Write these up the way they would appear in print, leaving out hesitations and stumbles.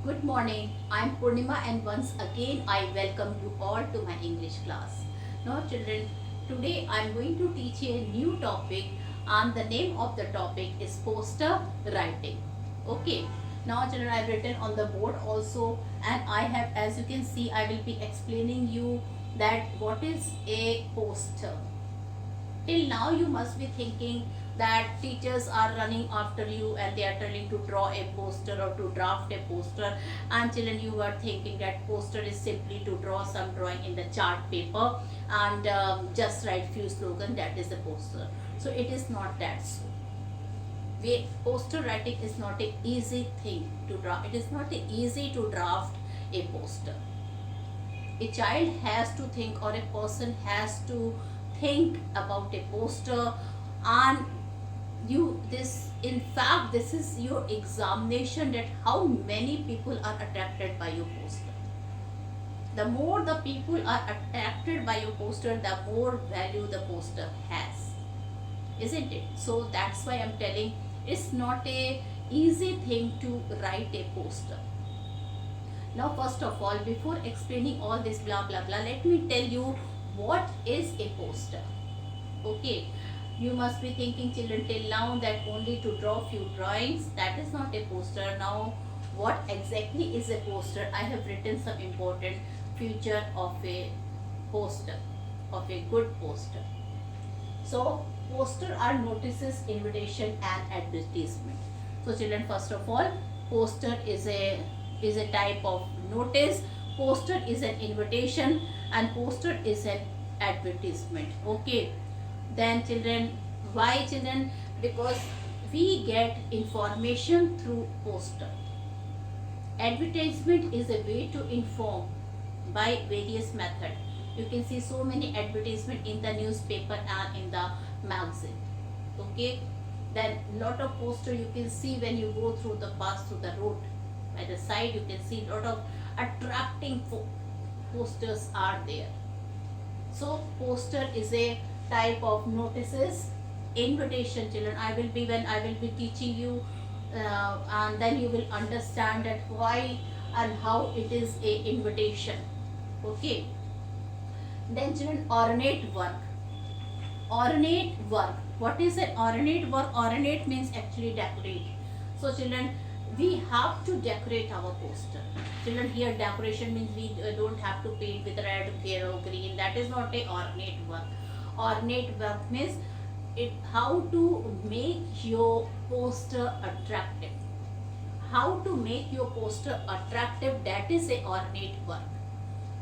Good morning. I'm Purnima and once again I welcome you all to my English class. Now children, today I'm going to teach you a new topic and the name of the topic is poster writing. Okay. Now children, I've written on the board also and I have, as you can see, I will be explaining you that what is a poster. Till now you must be thinking that teachers are running after you and they are telling to draw a poster or to draft a poster, and children, you are thinking that poster is simply to draw some drawing in the chart paper and just write few slogans, that is a poster. So it is not that so. Poster writing is not a easy thing to draw. It is not easy to draft a poster. A child has to think, or a person has to think about a poster, and you this in fact this is your examination, that how many people are attracted by your poster. The more the people are attracted by your poster, the more value the poster has, isn't it? So that's why I'm telling, it's not a easy thing to write a poster. Now first of all, before explaining all this blah blah blah, let me tell you what is a poster. Okay, you must be thinking children till now that only to draw few drawings, that is not a poster. Now what exactly is a poster? I have written some important feature of a poster, of a good poster. So poster are notices, invitation and advertisement. So children, first of all, poster is a type of notice, poster is an invitation and poster is an advertisement. Okay, then children, why children? Because we get information through poster. Advertisement is a way to inform by various method. You can see so many advertisement in the newspaper and in the magazine. Okay, then lot of poster you can see when you go through the pass through the road. By the side you can see lot of attracting posters are there. So poster is a type of notices. Invitation children, I will be teaching you and then you will understand that why and how it is a invitation. Okay, then children, ornate work. Ornate work, what is an ornate work? Ornate means actually decorate. So children, we have to decorate our poster. Children, here decoration means we don't have to paint with red, yellow, green. That is not a ornate work. Ornate work means how to make your poster attractive. How to make your poster attractive, that is a ornate work.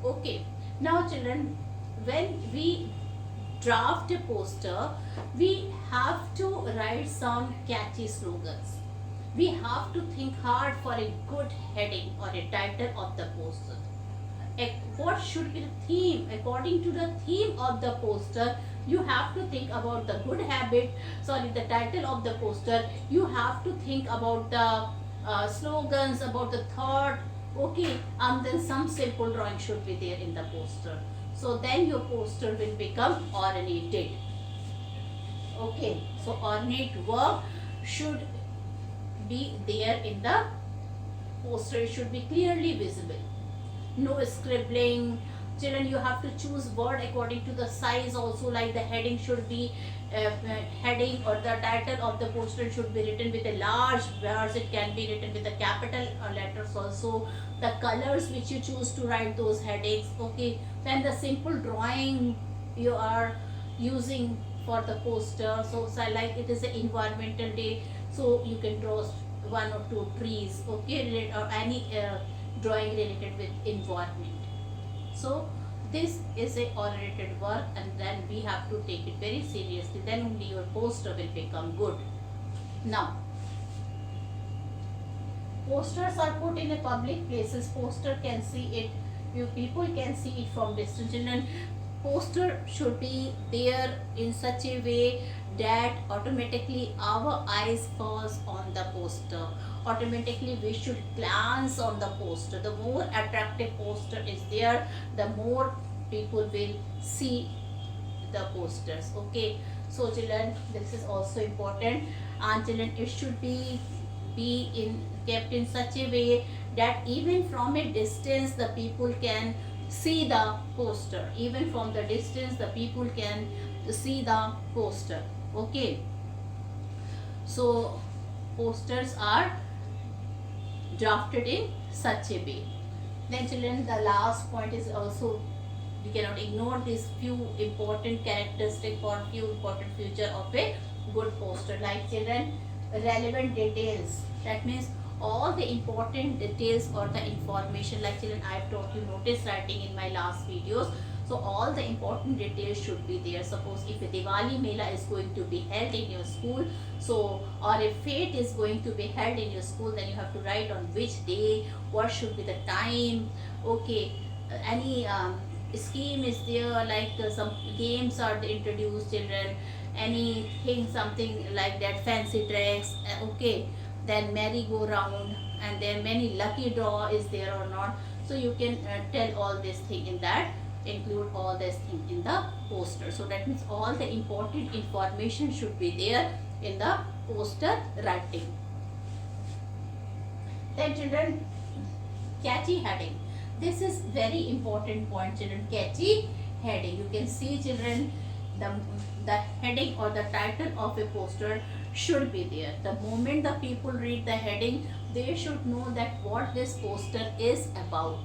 Okay, now children, when we draft a poster, we have to write some catchy slogans. We have to think hard for a good heading or a title of the poster. What should be the theme? According to the theme of the poster, you have to think about the good habit, sorry, the title of the poster. You have to think about the slogans, about the thought. Okay, and then some simple drawing should be there in the poster. So then your poster will become ornated. Okay, so ornate work should be there in the poster. It should be clearly visible. No scribbling. Children, you have to choose word according to the size also, like the heading should be heading or the title of the poster should be written with a large words. It can be written with the capital letters also. The colors which you choose to write those headings. Okay, then the simple drawing you are using for the poster. So like it is an environmental day, so you can draw one or two trees. Okay, or any drawing related with environment. So this is a ornated work and then we have to take it very seriously, then only your poster will become good. Now posters are put in a public places. Poster can see it, you people can see it from distance. Children, poster should be there in such a way that automatically our eyes falls on the poster. Automatically we should glance on the poster. The more attractive poster is there, the more people will see the posters. Okay, so children, this is also important. And children, it should be be in kept in such a way that even from a distance the people can see the poster. Even from the distance the people can see the poster. Okay, so posters are drafted in such a way. Then children, the last point is also, we cannot ignore these few important characteristics or few important feature of a good poster. Like children, relevant details, that means all the important details or the information. Like children, I have taught you notice writing in my last videos, so all the important details should be there. Suppose if a Diwali Mela is going to be held in your school, so or a fete is going to be held in your school, then you have to write on which day, what should be the time. Okay, any scheme is there, like some games are introduced, children, anything something like that, fancy dress, okay, then merry go round, and then many lucky draw is there or not. So you can tell all this thing in that, include all this thing in the poster. So that means all the important information should be there in the poster writing. Then children, catchy heading, this is very important point, children. Catchy heading, you can see children, the the heading or the title of a poster should be there. The moment the people read the heading, they should know that what this poster is about.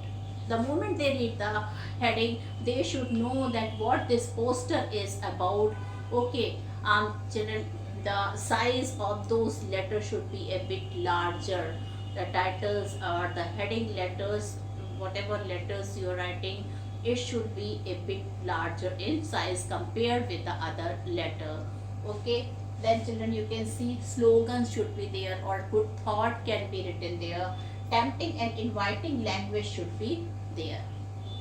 The moment they read the heading, they should know that what this poster is about. Okay, children, the size of those letters should be a bit larger. The titles or the heading letters, whatever letters you are writing, it should be a bit larger in size compared with the other letter. Okay, then children, you can see slogans should be there or good thought can be written there. Tempting and inviting language should be there.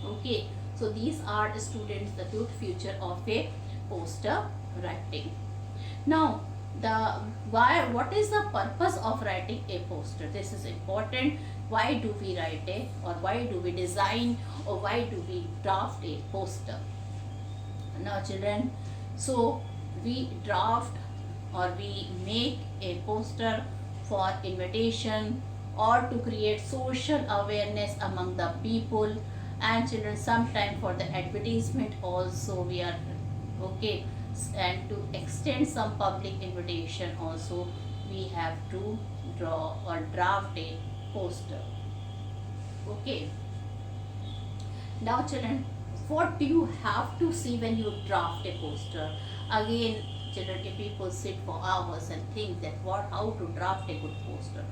Okay, so these are the students, the good future of a poster writing. Now the what is the purpose of writing a poster? This is important. Why do we write a, or why do we design, or why do we draft a poster? Now children, so we draft or we make a poster for invitation or to create social awareness among the people, and children, sometime for the advertisement also we are, okay, and to extend some public invitation also we have to draw or draft a poster. Okay, now children, what do you have to see when you draft a poster? Again children, if people sit for hours and think that how to draft a good poster,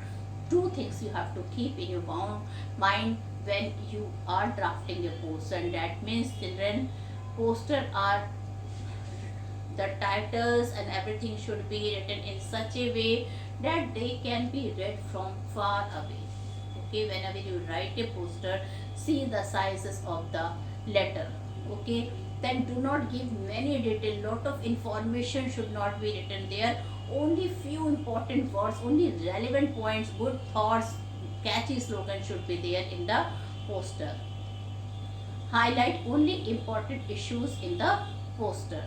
two things you have to keep in your mind when you are drafting a poster, and that means children, poster are, the titles and everything should be written in such a way that they can be read from far away. Okay, whenever you write a poster, see the sizes of the letter. Okay, then do not give many detail, lot of information should not be written there. Only few important words, only relevant points, good thoughts, catchy slogan should be there in the poster. Highlight only important issues in the poster.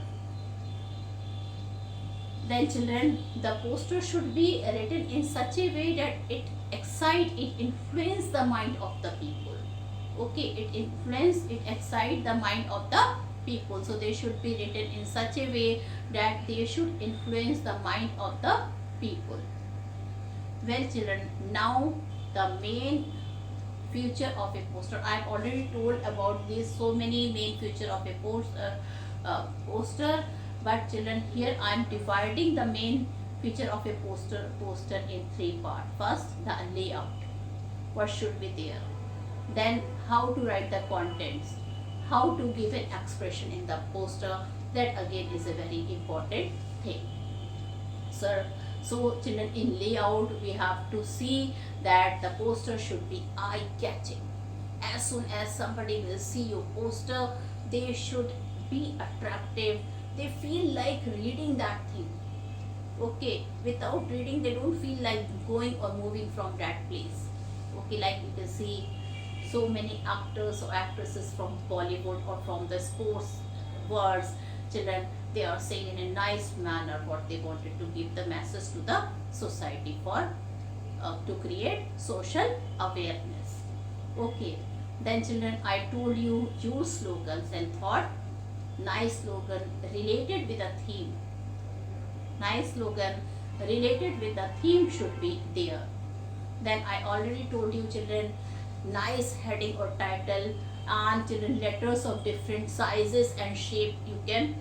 Then children, the poster should be written in such a way that it influence the mind of the people. Okay, it excite the mind of the people. So they should be written in such a way that they should influence the mind of the people. Well children, now the main feature of a poster. I have already told about this, so many main feature of a poster. But children, here I am dividing the main feature of a poster in three parts. First, the layout, what should be there. Then how to write the contents, how to give an expression in the poster, that again is a very important thing. Sir, so children, in layout we have to see that the poster should be eye catching. As soon as somebody will see your poster, they should be attractive, they feel like reading that thing. Okay, without reading they don't feel like going or moving from that place. Okay, like you can see so many actors or actresses from Bollywood or from the sports worlds, children, they are saying in a nice manner what they wanted to give the message to the society for to create social awareness. Okay, then children, I told you use slogans and thought. Nice slogan related with a theme. Nice slogan related with the theme should be there. Then I already told you children, nice heading or title, and children, letters of different sizes and shape you can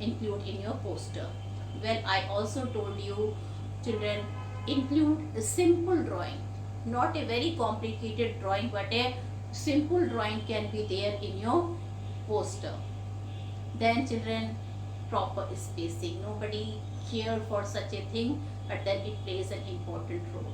include in your poster. Well, I also told you children, include a simple drawing, not a very complicated drawing, but a simple drawing can be there in your poster. Then children, proper spacing, nobody care for such a thing, but then it plays an important role.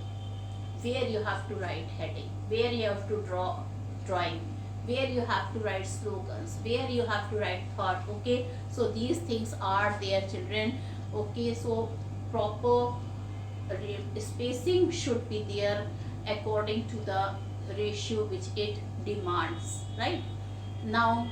Where you have to write heading, where you have to draw drawing, where you have to write slogans, where you have to write thought. Okay, so these things are there children. Okay, so proper spacing should be there according to the ratio which it demands, right? Now,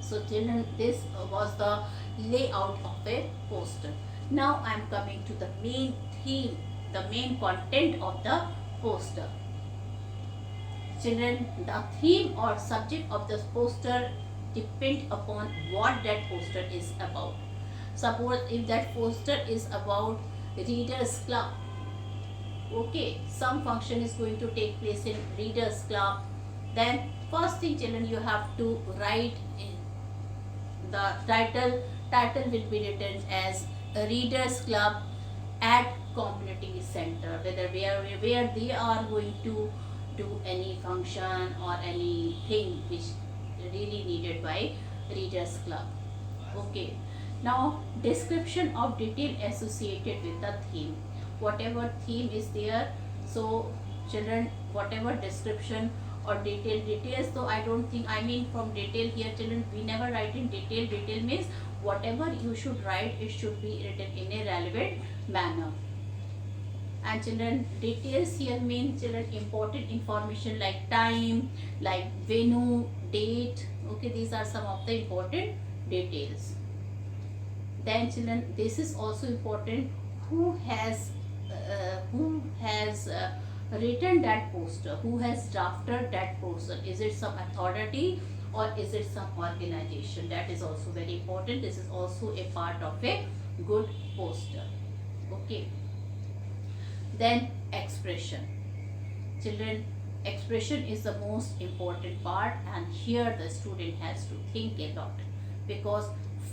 so children, this was the layout of a poster. Now I am coming to the main theme, the main content of the poster. Children, the theme or subject of the poster depend upon what that poster is about. Suppose if that poster is about readers club, okay, some function is going to take place in readers club, then first thing children, you have to write in the title will be written as a readers club at community center, whether where they are going to do any function or anything which really needed by readers club. Okay, now description of detail associated with the theme, whatever theme is there. So children, whatever description or details, so I don't think, I mean from detail here children, we never write in detail. Detail means whatever you should write, it should be written in a relevant manner. And children, details here mean children important information like time, like venue, date. Okay, these are some of the important details. Then children, this is also important, who has written that poster, who has drafted that poster. Is it some authority or is it some organization? That is also very important. This is also a part of a good poster. Okay, then expression. Children, expression is the most important part, and here the student has to think a lot, because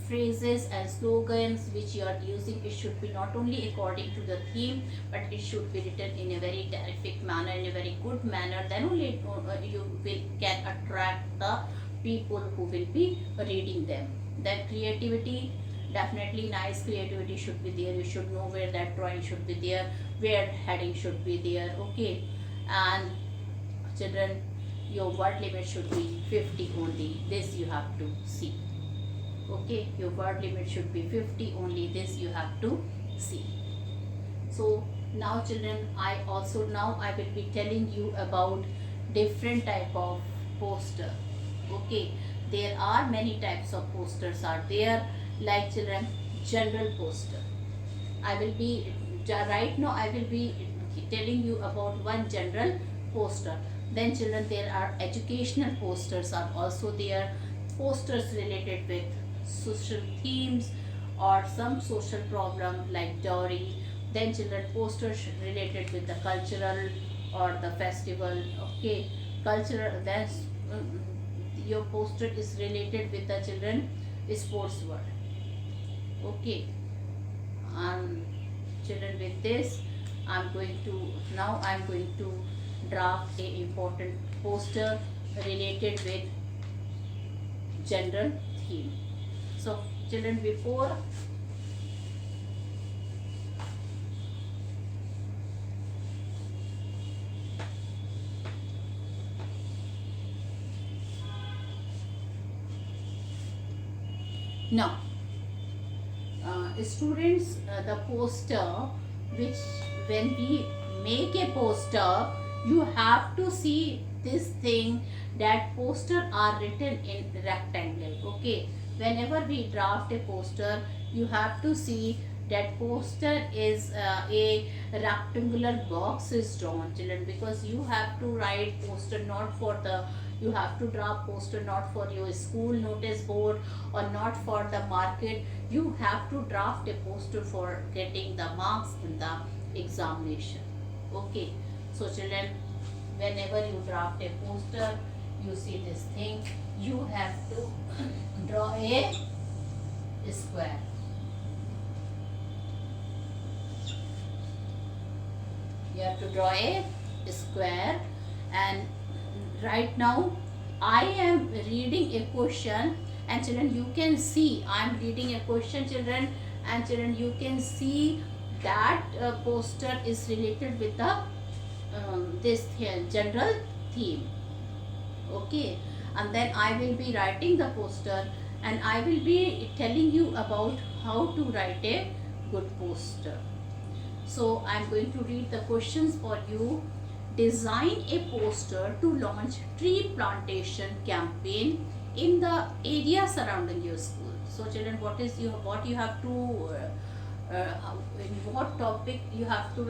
phrases and slogans which you are using, it should be not only according to the theme, but it should be written in a very terrific manner, in a very good manner. Then only you can attract the people who will be reading them. Then creativity, definitely nice creativity should be there. You should know where that drawing should be there, where heading should be there. Okay, and children, your word limit should be 50 only. This you have to see. Okay, your word limit should be 50 only. This you have to see. So now children, I will be telling you about different type of poster. Okay, there are many types of posters are there, like children, general poster. I will be right now I will be telling you about one general poster. Then children, there are educational posters are also there, posters related with social themes or some social problem like dowry. Then children, posters related with the cultural or the festival. Okay, cultural, then your poster is related with the children sports world. Okay, and children, with this I'm going to draft a important poster related with general theme. So children, before now students, the poster, which when we make a poster, you have to see this thing, that poster are written in rectangle. Okay, whenever we draft a poster, you have to see that poster is a rectangular box is drawn, children, because you have to write poster not for the, you have to draw poster not for your school notice board or not for the market. You have to draft a poster for getting the marks in the examination. Okay, so children, whenever you draft a poster, you see this thing, you have to draw a square. You have to draw a square, and right now I am reading a question, and children, you can see I am reading a question, children, and children, you can see that poster is related with the this general theme. Okay, and then I will be writing the poster, and I will be telling you about how to write a good poster. So I am going to read the questions for you. Design a poster to launch tree plantation campaign in the area surrounding your school. So children, what you have to in what topic you have to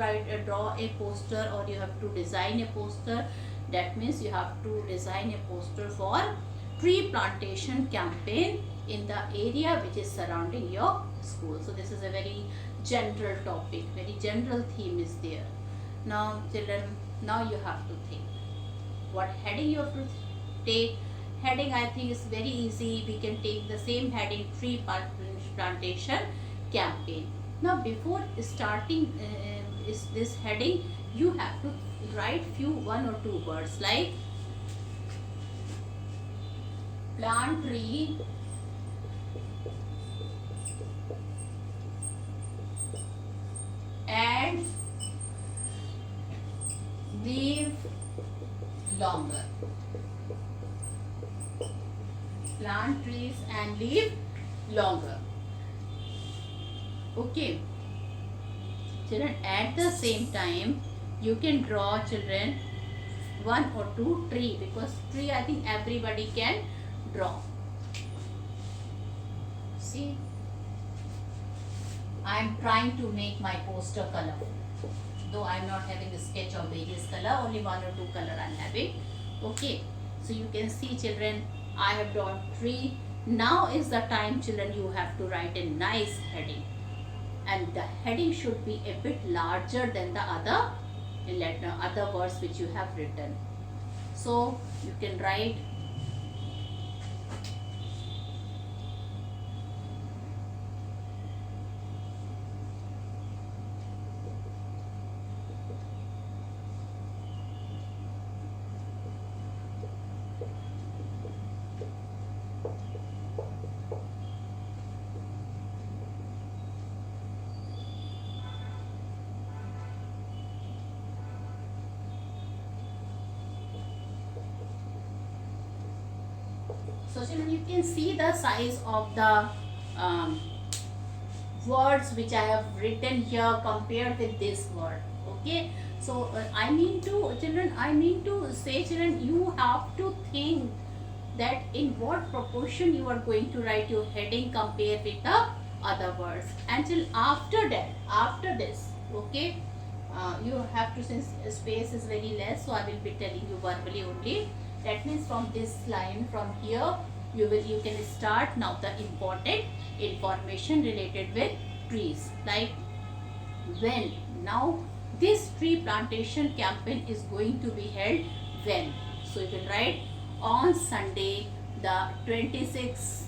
draw a poster, or you have to design a poster. That means you have to design a poster for tree plantation campaign in the area which is surrounding your school. So this is a very general topic, very general theme is there. Now children, now you have to think what heading you have to take. Heading, I think, is very easy. We can take the same heading, tree plantation campaign. Now before starting is this heading, you have to write few one or two words like plant tree and live longer. Plant trees and live longer. Okay, children, at the same time you can draw, children, one or two tree, because tree I think everybody can draw. See, I am trying to make my poster colorful, though I am not having a sketch of various color, only one or two color I am having. Okay, so you can see, children, I have drawn tree. Now is the time, children, you have to write a nice heading, and the heading should be a bit larger than the other words which you have written. So you can write so children, you can see the size of the words which I have written here compared with this word. Okay, so I mean to say, children, you have to think that in what proportion you are going to write your heading compared with the other words. Until after this, okay, you have to, since space is very less, so I will be telling you verbally only. That means from this line, from here, you can start now the important information related with trees, like when. Now this tree plantation campaign is going to be held when. So you can write on Sunday, the 26th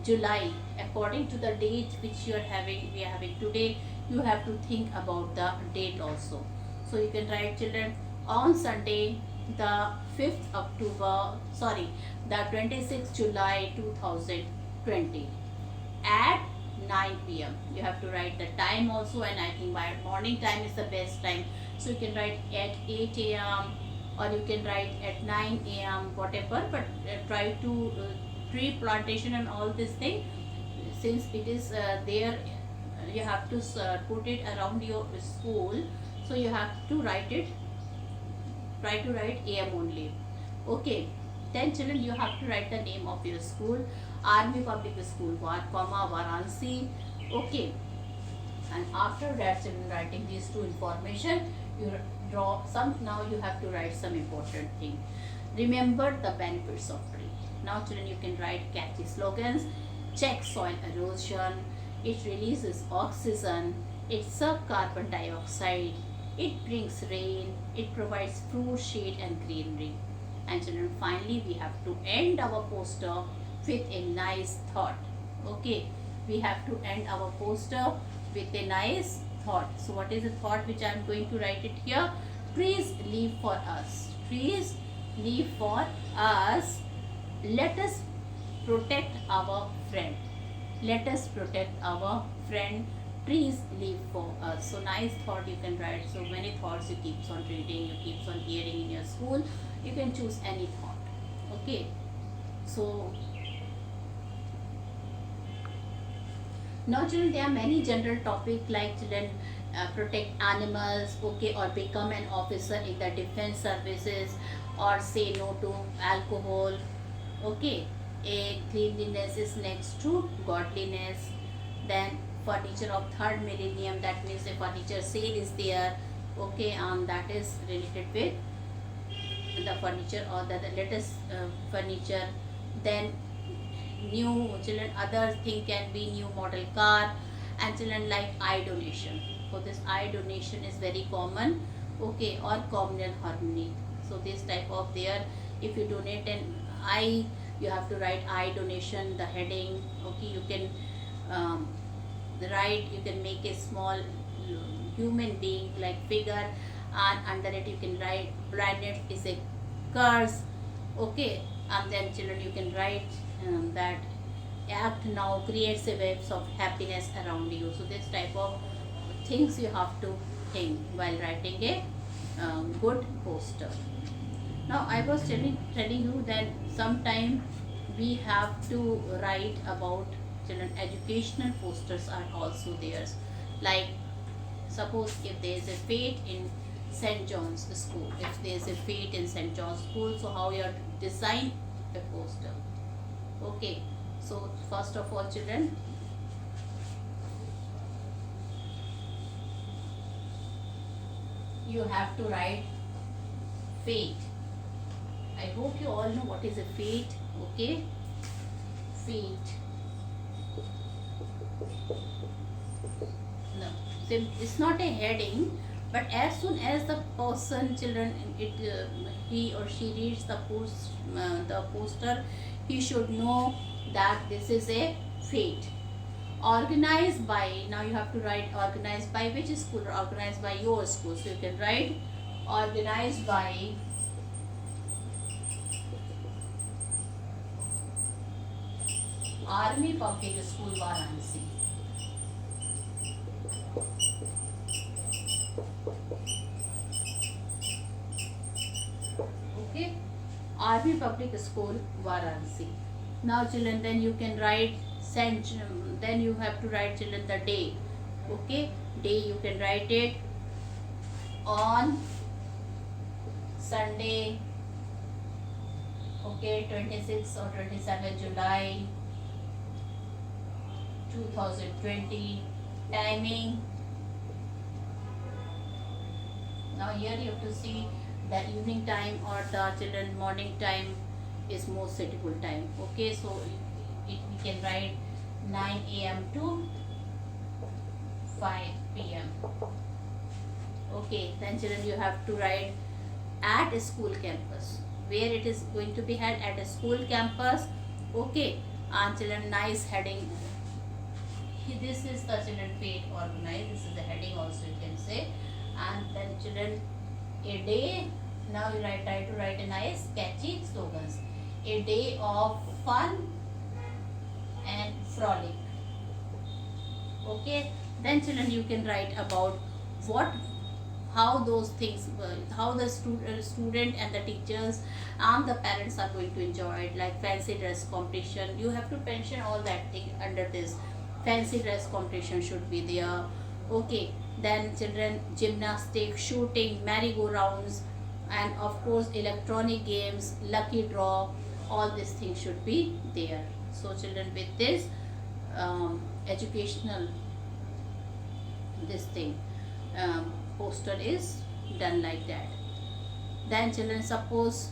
July, according to the date which we are having today. You have to think about the date also. So you can write, children, on Sunday, the 26th July 2020 at 9 p.m. You have to write the time also, and I think by morning time is the best time. So you can write at 8 a.m. or you can write at 9 a.m. whatever, but try to tree plantation and all this thing, since it is there, you have to put it around your school, so you have to write it, try to write AM only. Okay, then children, you have to write the name of your school: Army Public School, Varanasi, Okay, and after that children writing these two information, you draw some. Now you have to write some important thing. Remember the benefits of tree. Now children, you can write catchy slogans. Check soil erosion. It releases oxygen. It sucks carbon dioxide. It brings rain. It provides fruit, shade and greenery. And children, finally we have to end our poster with a nice thought. Okay, we have to end our poster with a nice thought. So what is the thought which I am going to write it here? Trees live for us. Trees live for us. Let us protect our friend. Let us protect our friend. Trees live for us. So nice thought you can write. So many thoughts you keeps on reading, you keeps on hearing in your school. You can choose any thought. Okay. So now children, there are many general topics like children protect animals, okay, or become an officer in the defense services, or say no to alcohol, okay. A cleanliness is next to godliness. Then furniture of third millennium, that means a furniture sale is there, okay, and that is related with the furniture or the latest furniture. Then new children, other thing can be new model car. And children like eye donation. So this eye donation is very common, okay, or communal harmony. So this type of there, if you donate an eye, you have to write eye donation, the heading, okay. You can write, you can make a small human being like figure, and under it you can write planet is a curse, okay. And then children, you can write that act now creates a waves of happiness around you. So this type of things you have to think while writing a good poster. Now I was telling you that sometime we have to write about children. Educational posters are also there. Like suppose if there is a fete in St. John's School, if there is a fete in St. John's School, so how you have to design a poster. Okay, so first of all children, you have to write fate. I hope you all know what is a fate, okay. Fate. No, it's not a heading, but as soon as the person children he or she reads the poster, he should know that this is a fate. Organized by, now you have to write organized by which school, or organized by your school. So you can write organized by Army Public School Varanasi. Okay, Army Public School Varanasi. Now children, then you can write then you have to write children the day, okay. Day you can write it on Sunday, okay, 26 or 27 July 2020. Timing, now here you have to see the evening time or the children morning time is most suitable time, okay. So we can write 9 a.m. to 5 p.m. Okay, then children, you have to write at a school campus, where it is going to be held at a school campus, okay. And children, nice heading. This is the children fate organized. This is the heading also you can say. And then children, a day. Now you try to write a nice catchy slogans. A day of fun and frolic, okay. Then children, you can write about how those things, how the student and the teachers and the parents are going to enjoy it, like fancy dress competition. You have to mention all that thing under this. Fancy dress competition should be there, okay. Then children, gymnastics, shooting, merry-go-rounds, and of course electronic games, lucky draw, all these things should be there. So children, with this educational this thing poster is done like that. Then children, suppose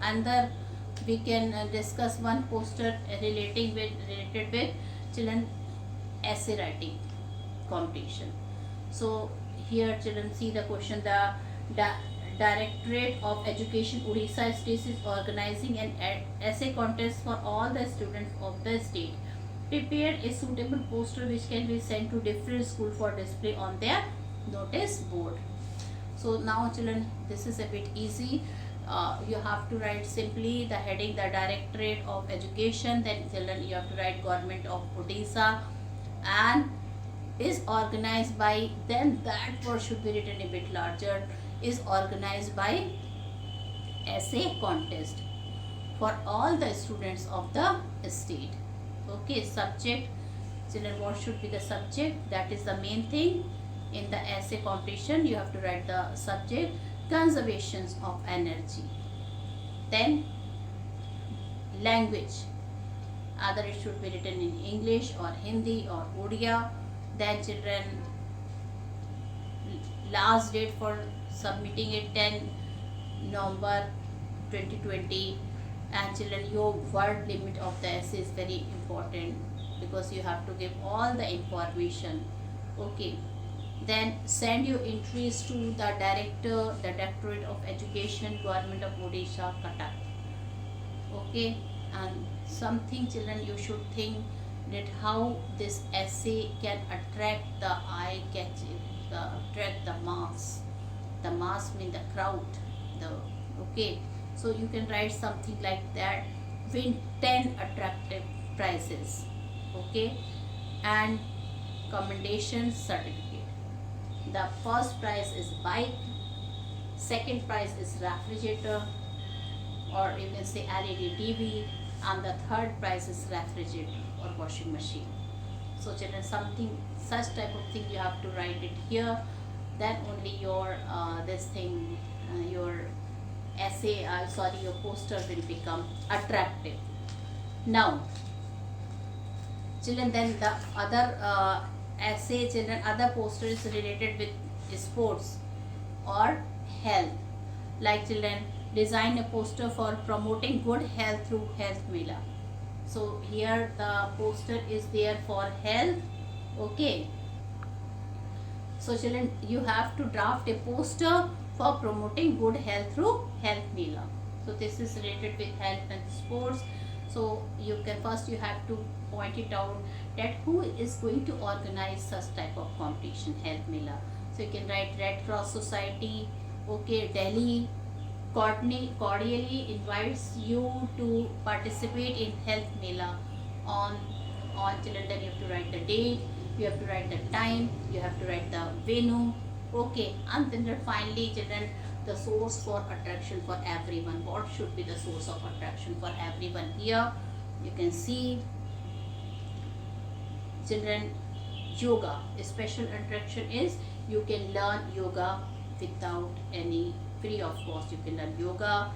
another we can discuss one poster related with children essay writing competition. So here children see the question. The Directorate of Education Odisha state is organizing an essay contest for all the students of the state. Prepare a suitable poster which can be sent to different schools for display on their notice board. So now children, this is a bit easy. You have to write simply the heading, the Directorate of Education. Then children, you have to write Government of Odisha, and is organized by, then that word should be written a bit larger, is organized by essay contest for all the students of the state. Okay, subject, children, what should be the subject? That is the main thing. In the essay competition, you have to write the subject, conservations of energy. Then language, either it should be written in English or Hindi or Odia. Then children, last date for submitting it 10 November 2020. And children, your word limit of the essay is very important because you have to give all the information. Okay, then send your entries to the Directorate of Education, Government of Odisha, Cuttack. Okay, and something children you should think that how this essay can attract the eye catching, attract the mass. The mass mean the crowd. The okay, so you can write something like that. Win 10 attractive prizes. Okay, and commendation certificate. The first prize is bike, second prize is refrigerator, or you can say LED TV, and the third prize is refrigerator or washing machine. So children, something such type of thing you have to write it here. Then only your this thing, your essay, your poster will become attractive. Now children, then the other essay, children, other poster is related with sports or health. Like children, design a poster for promoting good health through health mela. So here the poster is there for health. Okay, so children, you have to draft a poster for promoting good health through health mela. So this is related with health and sports. So you can first, you have to point it out that who is going to organize such type of competition, health mela. So you can write Red Cross Society. Okay, Delhi cordially invites you to participate in health mela on children. Then you have to write the date, you have to write the time, you have to write the venue. Okay, and then finally children, the source for attraction for everyone. What should be the source of attraction for everyone? Here you can see children, yoga. A special attraction is you can learn yoga without any free of cost. You can learn yoga.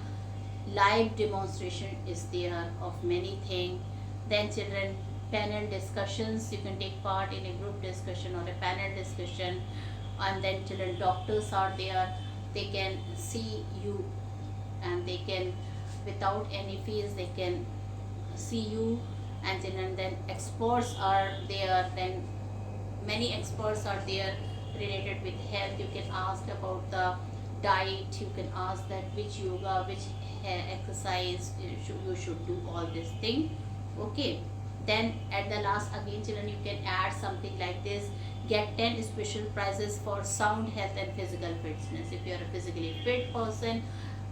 Live demonstration is there of many things. Then children, panel discussions, you can take part in a group discussion or a panel discussion. And then children, doctors are there, they can see you and they can, without any fees, they can see you. And children, then experts are there, then many experts are there related with health. You can ask about the diet, you can ask that which yoga, which exercise you should do, all this thing. Okay, then at the last again children, you can add something like this: get 10 special prizes for sound health and physical fitness. If you are a physically fit person,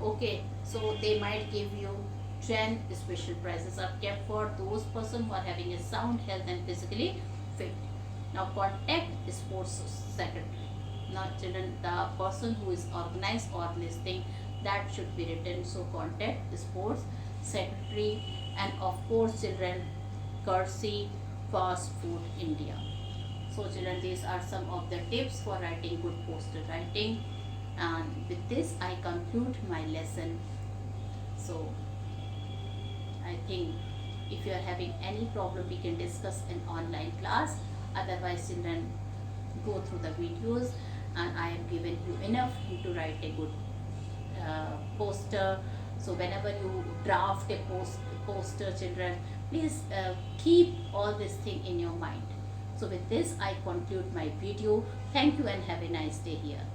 okay, so they might give you 10 special prizes are kept for those person who are having a sound health and physically fit. Now contact sports secretary. Now children, the person who is organized or listing, that should be written. So contact sports secretary. And of course children, courtesy Fast Food India. So children, these are some of the tips for writing good poster writing, and with this I conclude my lesson. So I think If you are having any problem, we can discuss in online class. Otherwise, children, go through the videos, and I have given you enough to write a good poster. So whenever you draft a poster, children, please keep all this thing in your mind. So with this, I conclude my video. Thank you and have a nice day here.